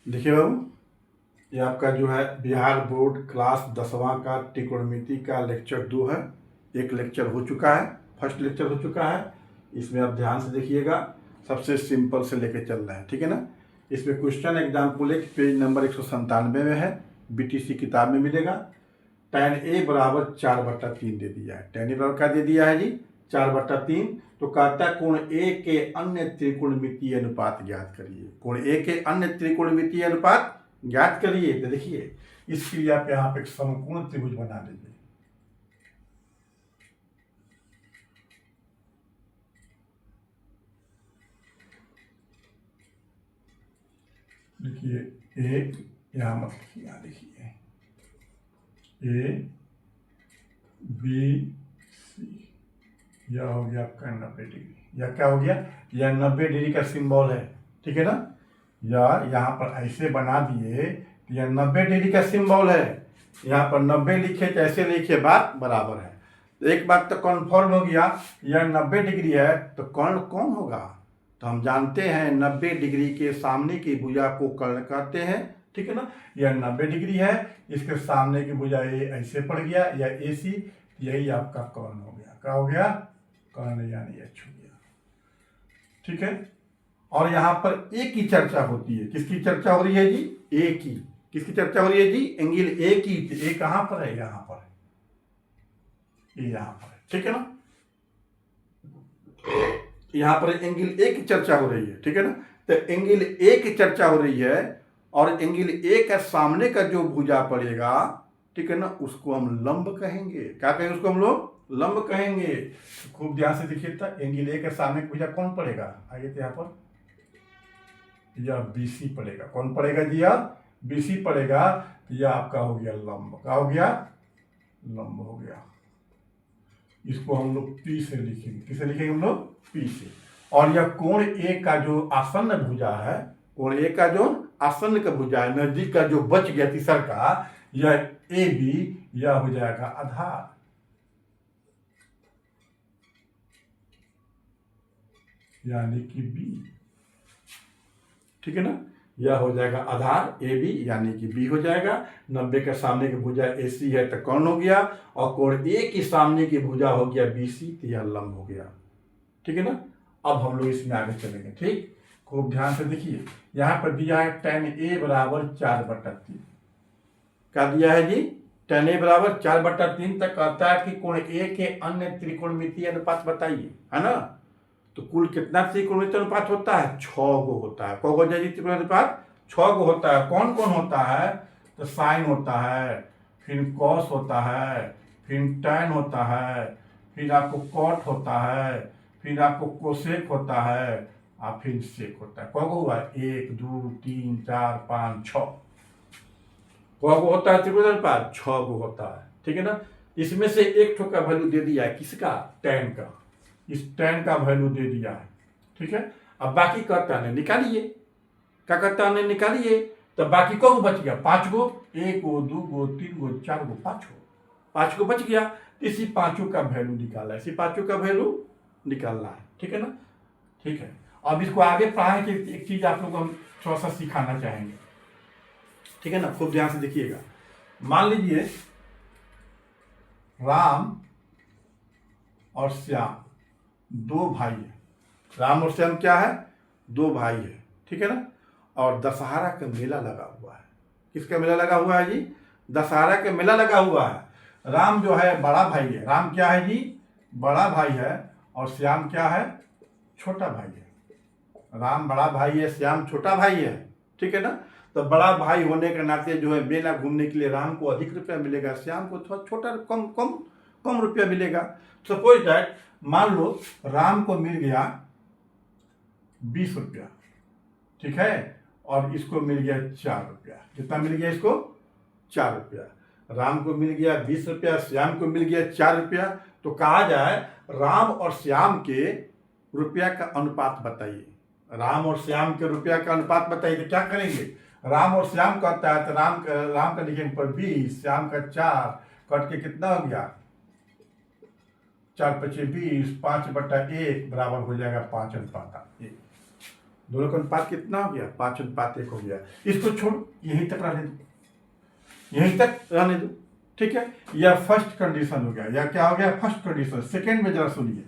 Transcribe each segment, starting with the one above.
देखिए बाबू, ये आपका जो है बिहार बोर्ड क्लास 10वां का त्रिकोणमिति का लेक्चर 2 है। एक लेक्चर हो चुका है, फर्स्ट लेक्चर हो चुका है। इसमें आप ध्यान से देखिएगा, सबसे सिंपल से लेके चल रहे हैं, ठीक है ना। इसमें क्वेश्चन एग्जाम्पल एक पेज नंबर 197 में है, बीटीसी किताब में मिलेगा। tan a बराबर 4/3 दे दिया है। tan a बराबर क्या दे दिया है जी? 4/3। तो कहता है कोण ए के अन्य त्रिकोणमितीय अनुपात ज्ञात करिए। कोण ए के अन्य त्रिकोणमितीय अनुपात ज्ञात करिए। तो देखिए, इसके लिए आप यहाँ पे एक समकोण त्रिभुज बना लीजिए। देखिए एक, यहाँ मत लिखिए, यहाँ देखिए ए बी सी, यह हो गया आपका 90 डिग्री। यह क्या हो गया? यह 90 डिग्री का सिंबल है, ठीक है ना। या यहाँ पर ऐसे बना दिए, यह 90 डिग्री का सिंबल है। यहाँ पर 90 लिखे तो ऐसे लिखे, बात बराबर है। तो एक बात तो कन्फर्म हो गया, यह 90 डिग्री है तो कर्ण कौन होगा? तो हम जानते हैं 90 डिग्री के सामने की भुजा को कर्ण कहते हैं, ठीक है ना। यह 90 डिग्री है, इसके सामने की भुजा ये ऐसे पड़ गया, या AC, यही आपका कर्ण हो गया। क्या हो गया? कर्ण, यानी H हो गया, ठीक है। और यहाँ पर ए की चर्चा होती है। किसकी चर्चा हो रही है जी? ए की। किसकी चर्चा हो रही है जी? एंगल ए की। ए कहां पर है? यहाँ पर है, ये यहाँ पर है, ठीक है ना। यहाँ पर एंगल ए की चर्चा हो रही है, ठीक है ना। तो एंगल ए की चर्चा हो रही है, और एंगल ए का सामने का जो भुजा पड़ेगा, ठीक है ना, उसको हम लंब कहेंगे। क्या कहेंगे उसको? हम लोग लंब कहेंगे। खूब ध्यान से देखिए, तो एंगल ए के सामने भुजा कौन पड़ेगा? आइए तो यहाँ पर यह BC पड़ेगा। कौन पड़ेगा जी? यह BC पड़ेगा। तो यह आपका हो गया लंब। क्या हो गया? लंब हो गया। इसको हम लोग P से लिखेंगे। किसे लिखेंगे हम लोग? P से। और यह कोण ए का जो आसन्न भुजा है, कोण ए का जो आसन्न का भुजा है, नजदीक का जो बच गया तीसर का, यह AB, यह हो जाएगा आधार, यानी कि B, ठीक है ना। यह हो जाएगा आधार AB, यानी कि B हो जाएगा। 90 के सामने की भुजा AC है तो कर्ण हो गया, और कोण A की सामने की भुजा हो गया BC, तो यह लंब हो गया, ठीक है ना। अब हम लोग इसमें आगे चलेंगे, ठीक। खूब ध्यान से देखिए, यहाँ पर दिया है tan A बराबर 4/3। क्या दिया है जी? tan A बराबर 4/3 तक कहता है कि कोण A के अन्य त्रिकोणमितीय अनुपात बताइए, है ना। तो कुल कितना त्रिकोणमितीय अनुपात होता है? 6 गो होता है। कौ गो जी त्रिकोणमितीय अनुपात? 6 गो होता है। कौन कौन होता है? तो साइन होता है, फिर कॉस होता है, फिर टैन होता है, फिर आपको कॉट होता है, फिर आपको कोसेक होता है, और फिर सेक होता है। कौ गो हुआ? 1 2 3 4 5 6। कौ गो होता है त्रिकोणमितीय अनुपात? 6 गो होता है, ठीक है ना। इसमें से एक ठो का वैल्यू दे दिया है, किसका? टैन का। इस टैन का वैल्यू दे दिया है, ठीक है। अब बाकी कहता है निकालिए। क्या कहता है? निकालिए। तो बाकी को बच गया? 5 गो। 1 गो 2 गो 3 गो 4 गो 5 गो, 5 गो बच गया। इसी पांचों का वैल्यू निकाला है, इसी पांचों का वैल्यू निकालना है, ठीक है ना। ठीक है, अब इसको आगे पढ़ाने की एक चीज आप लोग हम थोड़ा सा सिखाना चाहेंगे, ठीक है ना। खूब ध्यान से देखिएगा। मान लीजिए राम और श्याम दो भाई है। राम और श्याम क्या है? दो भाई है, ठीक है ना। और दशहरा का मेला लगा हुआ है। किसका मेला लगा हुआ है जी? दशहरा का मेला लगा हुआ है। राम जो है बड़ा भाई है। राम क्या है जी? बड़ा भाई है। और श्याम क्या है? छोटा भाई है। राम बड़ा भाई है, श्याम छोटा भाई है, ठीक है ना। तो बड़ा भाई होने के नाते जो है मेला घूमने के लिए राम को अधिक रुपया मिलेगा, श्याम को थोड़ा छोटा कम कम कम रुपया मिलेगा। सपोज दैट, मान लो राम को मिल गया 20 रुपया, ठीक है, और इसको मिल गया 4 रुपया। कितना मिल गया इसको? 4 रुपया। राम को मिल गया 20 रुपया, श्याम को मिल गया 4 रुपया। तो कहा जाए राम और श्याम के रुपया का अनुपात बताइए। राम और श्याम के रुपया का अनुपात बताइए। तो क्या करेंगे? राम और श्याम करता है तो राम का लिखेंगे पर 20, श्याम का 4, कट के कितना हो गया? 4 × 5 = 20, 5/1 बराबर हो जाएगा 5:1। दोनों का अनुपात कितना हो गया? 5:1 हो गया। इसको छोड़, यहीं तक रहने दो, यहीं तक रहने दो, ठीक है। यह फर्स्ट कंडीशन हो गया, या क्या हो गया? First condition. सेकेंड में जरा सुनिए,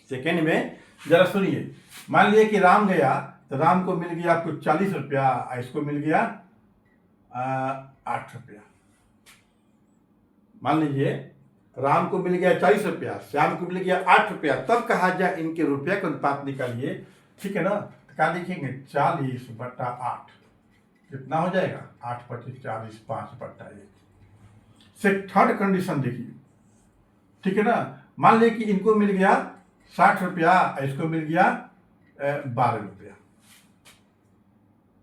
सेकेंड में जरा सुनिए। मान लीजिए कि राम गया, तो राम को मिल गया आपको 40 रुपया, इसको मिल गया 8 रुपया। मान लीजिए राम को मिल गया 40 रुपया, श्याम को मिल गया 8 रुपया, तब कहा जाए इनके रुपये का अनुपात निकालिए, ठीक है ना। तो क्या लिखेंगे? 40/8 कितना हो जाएगा? 8×25 = 40, 5/1। से थर्ड कंडीशन देखिए, ठीक है ना। मान लीजिए कि इनको मिल गया 60 रुपया, इसको मिल गया 12 रुपया,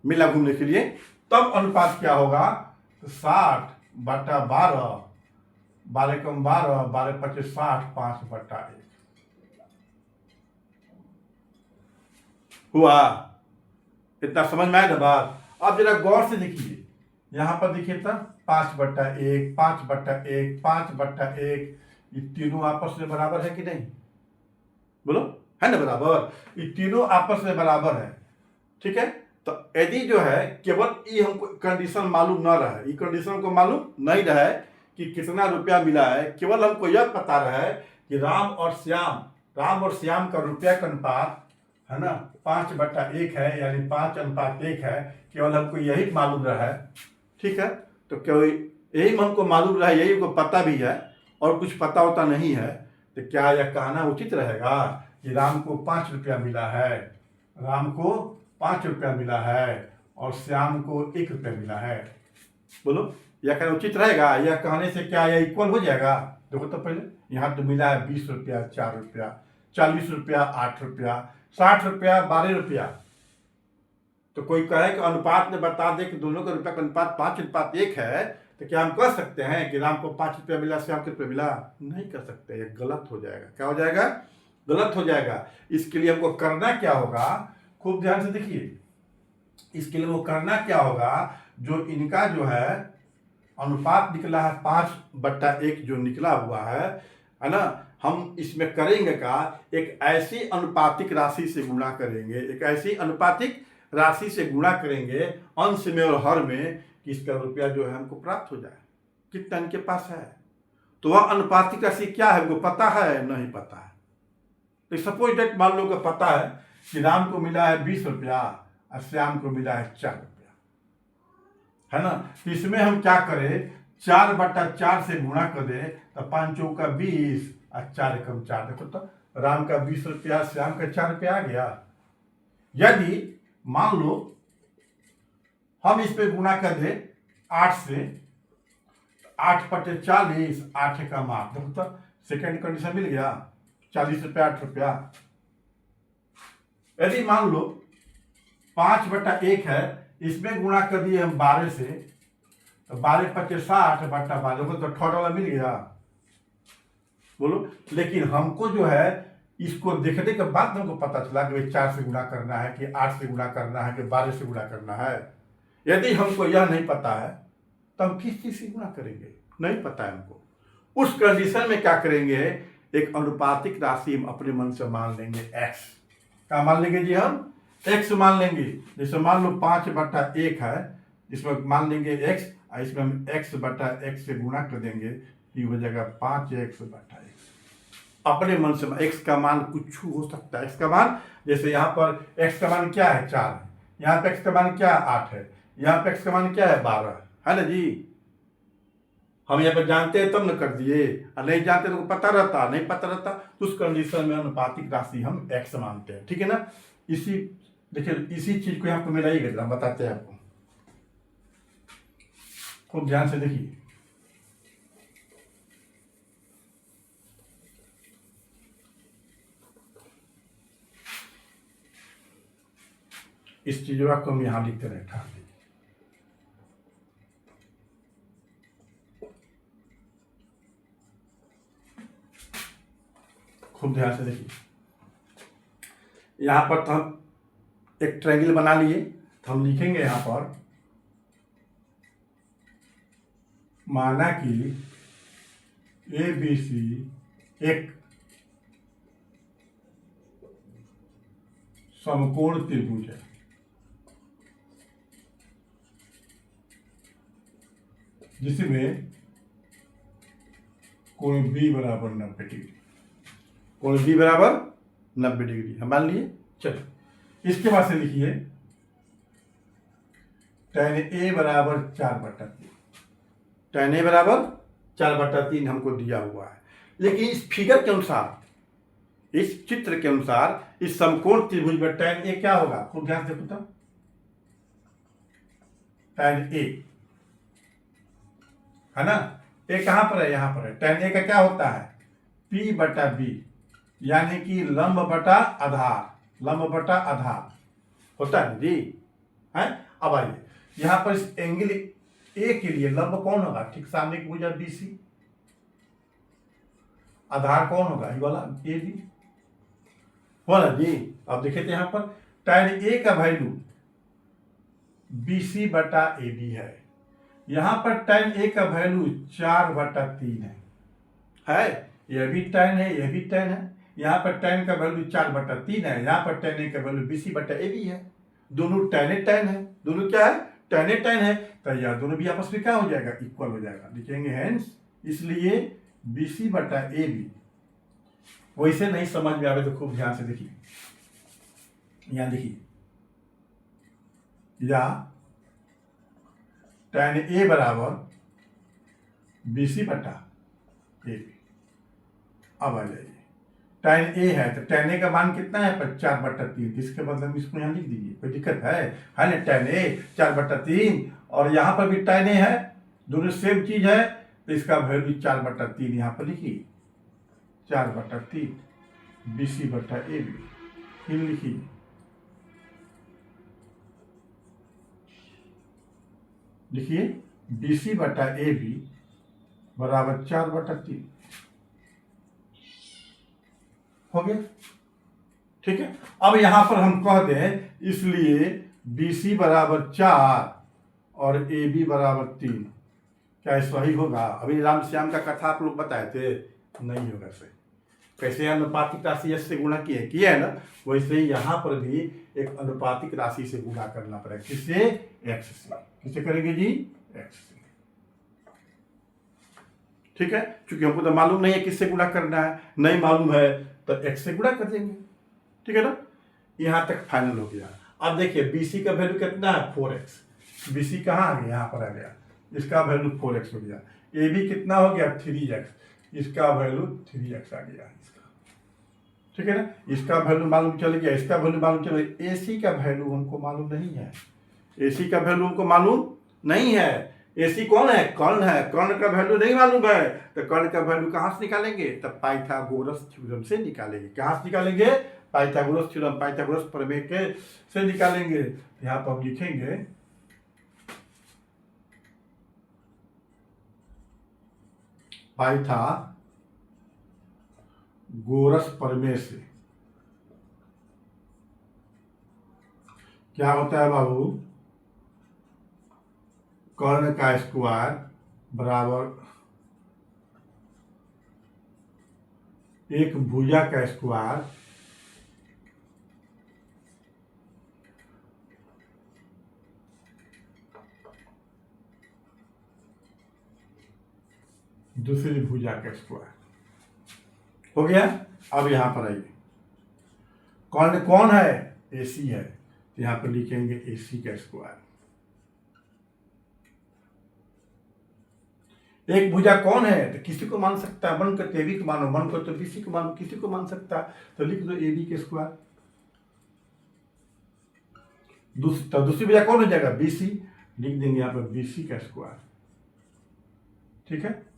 मिला घूमने के लिए, तब अनुपात क्या होगा? तो 60/12, 12 कम 12, 12×25 = 60, 5/1 हुआ। इतना समझ में आया ना बात? अब जरा गौर से देखिए, यहां पर देखिए तब 5/1, 5/1, 5/1, ये तीनों आपस में बराबर है कि नहीं? बोलो, है ना बराबर? ये तीनों आपस में बराबर है, ठीक है। तो यदि जो है केवल ये हमको कंडीशन मालूम ना रहे, ये कंडीशन को मालूम नहीं रहे कि कितना रुपया मिला है, केवल हमको यह पता रहे कि राम और श्याम का रुपया का अनुपात है ना 5/1 है, यानी 5:1 है, केवल हमको यही मालूम रहा है, ठीक है। तो केवल यही हमको मालूम रहा है, यही हमको पता भी है, और कुछ पता होता नहीं है, तो क्या यह कहना उचित रहेगा कि राम को 5 रुपया मिला है, राम को 5 रुपया मिला है, और श्याम को 1 रुपया मिला है? बोलो, यह कहना उचित रहेगा? यह कहने से क्या यह इक्वल हो जाएगा? देखो तो पहले, यहाँ तो मिला है 20 रुपया 4 रुपया, 40 रुपया 8 रुपया, 60 रुपया 12 रुपया। तो कोई कहे कि अनुपात में बता दे कि दोनों का रुपया का अनुपात 5:1 है, तो क्या हम कह सकते हैं कि राम को 5 रुपया मिला, श्याम को रुपया मिला? नहीं कर सकते, यह गलत हो जाएगा। क्या हो जाएगा? गलत हो जाएगा। इसके लिए हमको करना क्या होगा? खूब ध्यान से देखिए, इसके लिए वो करना क्या होगा? जो इनका जो है अनुपात निकला है 5/1 जो निकला हुआ है ना, हम इसमें करेंगे का एक ऐसी अनुपातिक राशि से गुणा करेंगे, एक ऐसी अनुपातिक राशि से गुणा करेंगे अंश में और हर में, कि इसका रुपया जो है हमको प्राप्त हो जाए। कितना इनके पास है, तो वह अनुपातिक राशि क्या है हमको पता है? नहीं पता है। तो सपोज डेट मान लो कि पता है कि राम को मिला है 20 रुपया और श्याम को मिला है 4 रुपया, है ना। तो इसमें हम क्या करें? 4/4 से गुणा कर दे, तो 5×4 = 20 और 4 × 4, देखो तो राम का 20 रुपया, श्याम का 4 रुपया आ गया। यदि मान लो हम इस पे गुणा कर दे 8 से, 8/40, 8 का 8, देखो तो सेकेंड कंडीशन मिल गया, 40 रुपया 8 रुपया। यदि मान लो 5/1 है, इसमें गुणा कर दिए हम 12 से, तो 12×5 = 60/12, देखो तो थर्ड वाला मिल गया। बोलो, लेकिन हमको जो है इसको देखने के बाद हमको पता चला कि भाई 4 से गुणा करना है कि 8 से गुणा करना है कि 12 से गुणा करना है। यदि हमको यह नहीं पता है तो हम किस चीज से गुणा करेंगे? नहीं पता है हमको। उस कंडीशन में क्या करेंगे? एक अनुपातिक राशि हम अपने मन से मान लेंगे x। क्या मान लेंगे जी? हम x मान लेंगे। जैसे मान लो 5/1 है, इसमें मान लेंगे x, और इसमें हम x/x से गुणा कर देंगे, ये हो जाएगा 5x/x। अपने मन से x का मान कुछ हो सकता है। x का मान, जैसे यहाँ पर x का मान क्या है? 4 है, यहाँ पे x का मान क्या है? 8 है, यहाँ पे x का मान क्या है? 12 है ना जी। हम यहाँ पे जानते हैं तब न कर दिए, और नहीं जानते तो पता रहता, नहीं पता रहता तो उस कंडीशन में अनुपातिक राशि हम x मानते हैं, ठीक है ना। इसी देखिए, इसी चीज को यहाँ पे मिलाइएगा, हम बताते हैं आपको, खूब ध्यान से देखिए। इस चीजों को हम यहां लिखते रहे, ठाक दीजिए। खूब ध्यान से देखिए, यहां पर तो हम एक ट्रायंगल बना लिए, तो हम लिखेंगे यहां पर, माना कि ABC एक समकोण त्रिभुज है, जिसमें कोण बी बराबर 90 डिग्री, कोण बी बराबर 90 डिग्री हम मान लिए। चलो इसके बाद से लिखिए tan A बराबर 4/3, tan A बराबर 4/3 हमको दिया हुआ है। लेकिन इस फिगर के अनुसार, इस चित्र के अनुसार, इस समकोण त्रिभुज में tan A क्या होगा, खूब ध्यान से पूछता, tan A है ना, A कहां पर है, यहां पर है। tan A का क्या होता है, P/B, यानी कि लंब बटा आधार, लंब बटा आधार होता है जी, है। अब आइए यहां पर इस एंगल ए के लिए लंब कौन होगा, ठीक सामने की भुजा BC, आधार कौन होगा, ये वाला AB हो ना जी। अब देखिए तो यहां पर tan A का वैल्यू BC बटा AB है, यहां पर tan A का वैल्यू 4/3 है, यह भी tan है, यह भी tan है। यहाँ पर tan का वैल्यू 4/3 है, यहाँ पर tan A का वैल्यू BC बटा AB है। दोनों tan है, दोनों क्या है, tan है, तो यह दोनों भी आपस में क्या हो जाएगा, इक्वल हो जाएगा। लिखेंगे हेंस, इसलिए BC बटा AB। वैसे नहीं समझ में आवे तो खूब ध्यान से देखिए, यहां देखिए, या tan A बराबर BC बटा AB। अब आ जाइए, tan A है तो tan A का मान कितना है, 4/3, इसके बदले में इसको यहाँ लिख दीजिए, कोई दिक्कत है ना। tan A 4/3 और यहाँ पर भी tan A है, दोनों सेम चीज है, तो इसका वैल्यू 4/3 यहाँ पर लिखिए, 4/3 BC बटा AB। फिर लिखिए BC बटा AB बराबर 4/3 हो गया, ठीक है। अब यहां पर हम कह दें, इसलिए BC बराबर 4 और AB बराबर 3, क्या सही होगा। अभी राम श्याम का कथा आप लोग बताए थे, नहीं होगा सही। कैसे अनुपातिक राशि से गुणा किया है ना, वैसे ही यहाँ पर भी एक अनुपातिक राशि से गुणा करना पड़ेगा, किससे, x से। किससे करेंगे जी, x से, ठीक है। क्योंकि हमको तो मालूम नहीं है किससे गुणा करना है, नहीं मालूम है तो x से गुणा कर देंगे, ठीक है ना। यहां तक फाइनल हो गया। अब देखिए BC का वैल्यू कितना है, 4x। BC कहाँ आ गया, यहाँ पर आ गया, इसका वैल्यू 4x हो गया। AB कितना हो गया, 3x, इसका वैल्यू 3x आ गया इसका, ठीक है ना। इसका वैल्यू मालूम चल गया, इसका वैल्यू मालूम चल गया। AC का वैल्यू हमको मालूम नहीं है, AC का वैल्यू हमको मालूम नहीं है। AC कौन है, कर्ण है, कर्ण का वैल्यू नहीं मालूम है, तो कर्ण का वैल्यू कहां से निकालेंगे, तब पाइथागोरस थ्योरम से निकालेंगे। कहां से निकालेंगे, पाइथागोरस थ्योरम, पाइथागोरस प्रमेय के से निकालेंगे। यहां पर हम लिखेंगे पाइथागोरस प्रमेय से क्या होता है बाबू, कर्ण का स्क्वायर बराबर एक भुजा का स्क्वायर दूसरी भुजा का स्क्वायर हो गया। अब यहां पर आइए, कर्ण कौन है, AC है, तो यहां पर लिखेंगे AC का स्क्वायर। एक भुजा कौन है, तो किसी को मान सकता है, मन को AB को मानो, मन को तो BC को मानो, किसी को मान सकता है, तो लिख दो AB के स्क्वायर। दूसरी भुजा कौन हो जाएगा, BC, लिख देंगे यहाँ पर BC का स्क्वायर, ठीक है।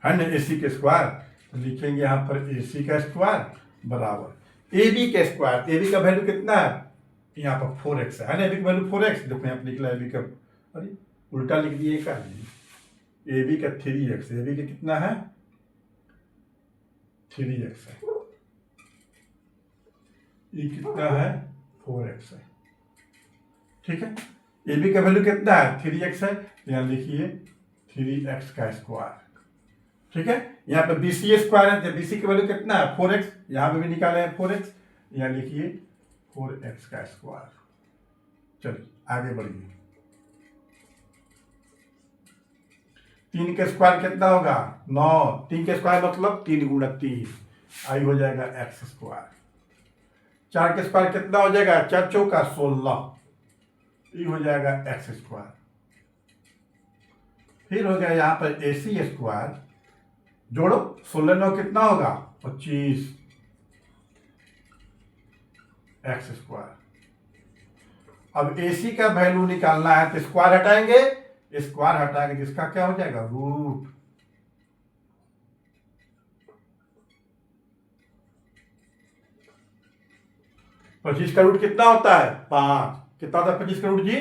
ना AC के स्क्वायर, तो लिखेंगे यहाँ पर AC का स्क्वायर बराबर AB का स्क्वायर। AB का वैल्यू कितना है, यहाँ पर 4x है ना, AB का वैल्यू 4x, देखो यहाँ पर निकला AB का, अरे उल्टा लिख दिए का, AB का 3x, AB का कितना है, 3x है, ये कितना है, 4x है, ठीक है। AB का वैल्यू कितना है, 3x है, यहाँ लिखिए 3x का स्क्वायर, ठीक है। यहाँ पे बी सी स्क्वायर है, बी सी की वैल्यू कितना है 4x, यहाँ पे भी निकाले हैं 4x, यहाँ लिखिए 4x का स्क्वायर। चलिए आगे बढ़िए। 3 का स्क्वायर कितना होगा 9, 3 का स्क्वायर मतलब 3 गुणा 3, आई हो जाएगा एक्स स्क्वायर। 4 का स्क्वायर कितना हो जाएगा 4 चौका 16, ये हो जाएगा एक्स स्क्वायर। फिर हो गया यहाँ पर ए सी स्क्वायर, जोड़ो 16 9 कितना होगा 25 एक्स स्क्वायर। अब ए सी का वैल्यू निकालना है तो स्क्वायर हटाएंगे, स्क्वायर हटाएंगे जिसका क्या हो जाएगा रूट। पच्चीस का रूट कितना होता है 5, कितना होता है 25 का रूट जी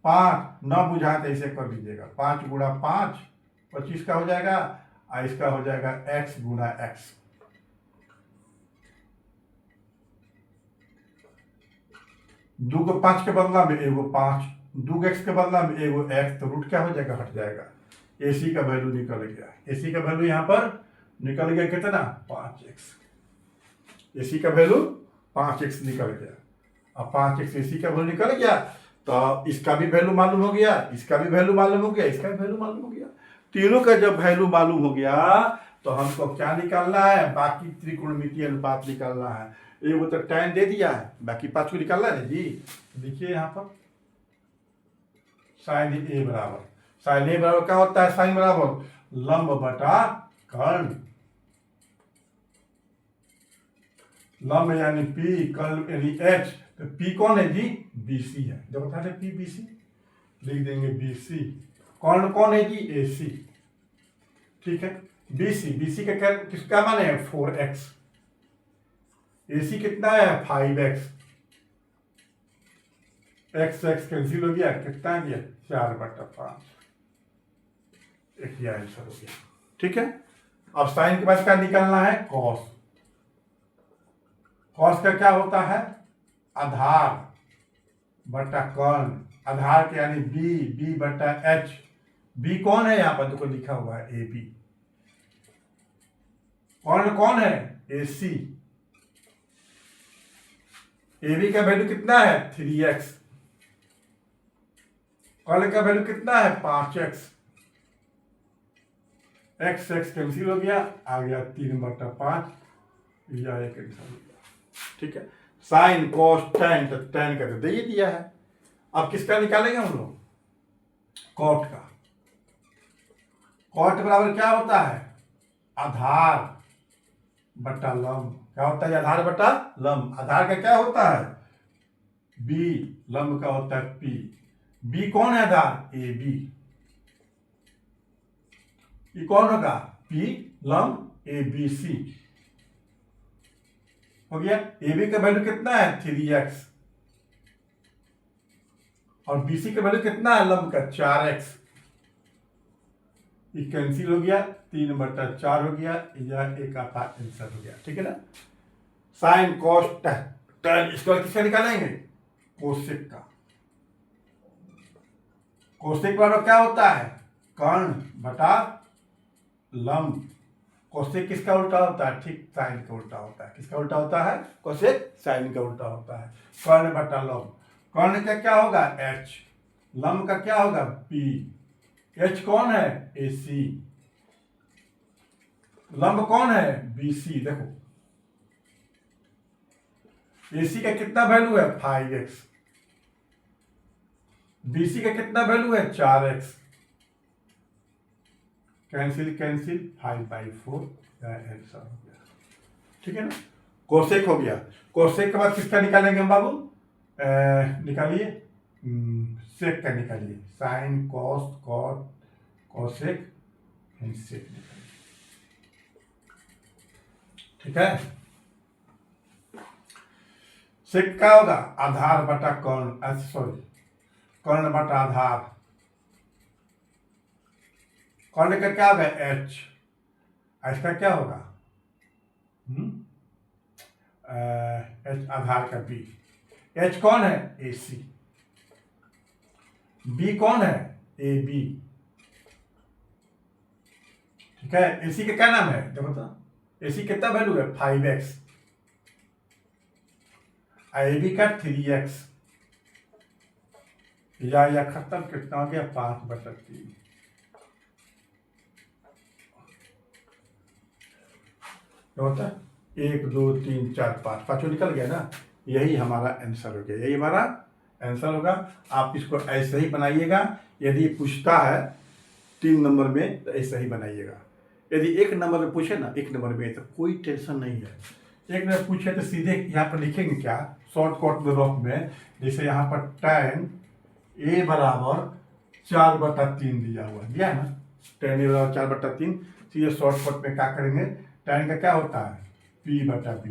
5, न बुझाए तो इसे कर लीजिएगा 5 गुणा 5 25 का हो जाएगा, और इसका हो जाएगा x गुणा x। दो को 5 के बदला में एगो 5, 2x के बदला में एगो x, तो रूट क्या हो जाएगा हट जाएगा। AC का वैल्यू निकल गया, AC का वैल्यू यहाँ पर निकल गया कितना 5x, AC का वैल्यू 5x निकल गया। अब 5x AC का वैल्यू निकल गया तो इसका भी वैल्यू मालूम हो गया, इसका भी वैल्यू मालूम हो गया, इसका भी वैल्यू मालूम हो गया। तीनों का जब वैल्यू मालूम हो गया तो हमको क्या निकालना है, बाकी त्रिकोणमितीय अनुपात निकालना है। ये वो तो tan दे दिया है, बाकी 5 को निकालना है जी। देखिए यहाँ पर साइन ए बराबर, साइन ए बराबर क्या होता है, साइन बराबर लंब बटा कर्ण। लंब यानी पी, कर्ण यानी एच, तो पी कौन है जी बीसी है, जब बता रहे पी बीसी लिख देंगे बीसी। कर्ण कौन है जी एसी, ठीक है। बीसी, बीसी का क्या किसका मान है 4x, एसी कितना है 5x, x x कैंसिल हो गया, कितना आ गया 4/5, एक ही आंसर हो गया, ठीक है। अब साइन के पास क्या निकालना है कॉस, कॉस का क्या होता है आधार बटा कर्ण, आधार के यानी बी, बी बटा एच, बी कौन है यहाँ पर देखो लिखा हुआ है ए बी, कर्ण कौन है ए सी, ए बी का वैल्यू कितना है 3x, कर्ण का वैल्यू कितना है 5x, x x कैंसिल हो गया, आ गया 3/5, या एक आंसर हो गया, ठीक है। साइन कॉस टैन, तो टैन का तो दे ही दिया है। अब किसका निकालेंगे हम लोग कॉट का। कॉट बराबर क्या होता है आधार बटा लंब, क्या होता है आधार बटा लंब। आधार का क्या होता है बी, लंब का होता है पी, बी कौन है आधार ए बी, ये कौन होगा पी लंब ए बी सी, हो गया। ए बी का वैल्यू कितना है 3x, और बीसी का वैल्यू कितना है लंब का 4x, ये कैंसिल हो गया 3/4 हो गया, यह एक आपका आंसर हो गया, ठीक है ना। साइन कॉस टैन, इसको किसका निकालेंगे कोसेक का। कोसेक बराबर क्या होता है कर्ण बटा लंब, कोसेक किसका उल्टा होता है ठीक साइन का उल्टा होता है, किसका उल्टा होता है कोसेक साइन का उल्टा होता है। कर्ण बटा लंब, कर्ण का क्या होगा एच, लंब का क्या होगा पी, एच कौन है ए सी, लंब कौन है बी सी। देखो ए सी का कितना वैल्यू है 5x, बी सी का कितना वैल्यू है 4x, कैंसिल कैंसिल 5/4 आंसर हो गया, ठीक है ना। कोसेक हो गया, कोसेक के बाद किसका निकालेंगे हम बाबू निकालिए सेक का निकालिए, sine cos cot cosec sec निकालिए, ठीक है। सेक क्या होगा आधार बटा कर्ण, सॉरी कर्ण बटा आधार, कर्ण का क्या होगा एच, इसका क्या होगा एच आधार का बी, एच कौन है ए सी, बी कौन है ए बी, ठीक है। एसी का क्या नाम है देखो तो, एसी कितना वैल्यू है 5x, AB का 3x, या खत्म कितना हो गया 5/3। क्या होता है 1 2 3 4 5, पाँचों निकल गया ना, यही हमारा आंसर हो गया, यही हमारा आंसर होगा। आप इसको ऐसे ही बनाइएगा, यदि पूछता है 3 नंबर में तो ऐसे ही बनाइएगा। यदि 1 नंबर में पूछे ना, 1 नंबर में तो कोई टेंशन नहीं है। 1 नंबर पूछे तो सीधे यहाँ पर लिखेंगे क्या, शॉर्टकट में रफ में, जैसे यहाँ पर tan A बराबर 4/3 दिया हुआ है ना, tan A बराबर 4/3, सीधे शॉर्टकट में क्या करेंगे, tan का क्या होता है P/B,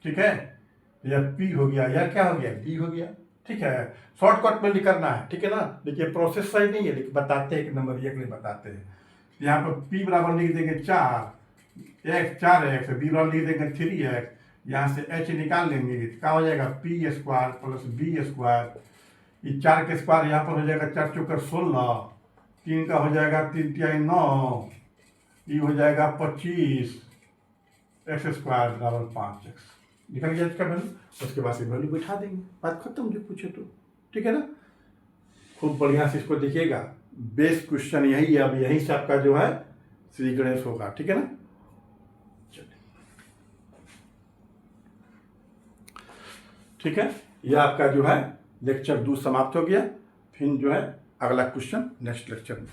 ठीक है। यह P हो गया, यह क्या हो गया B हो गया, ठीक है। शॉर्टकट में करना है, ठीक है ना। देखिए प्रोसेस सही नहीं है लेकिन बताते हैं कि नंबर 1 नहीं बताते हैं। यहाँ पर P बराबर लिख देंगे 4x, B बराबर लिख देंगे 3x, यहाँ से h निकाल लेंगे, क्या हो जाएगा P² + B², ये 4 के स्क्वायर यहाँ पर हो जाएगा 4 चौके 16, 3 का हो जाएगा 3 तिहाई 9, ये हो जाएगा 25, x² बराबर 5x, निकल गया इसका वैल्यू। उसके बाद से वैल्यू बैठा देंगे, बात खत्म जो पूछे तो, ठीक है ना। खूब बढ़िया से इसको देखिएगा, बेस्ट क्वेश्चन यही है, अब यहीं से आपका जो है श्री गणेश होगा, ठीक है ना। चलिए ठीक है, यह आपका जो है लेक्चर 2 समाप्त हो गया। फिर जो है अगला क्वेश्चन नेक्स्ट लेक्चर में।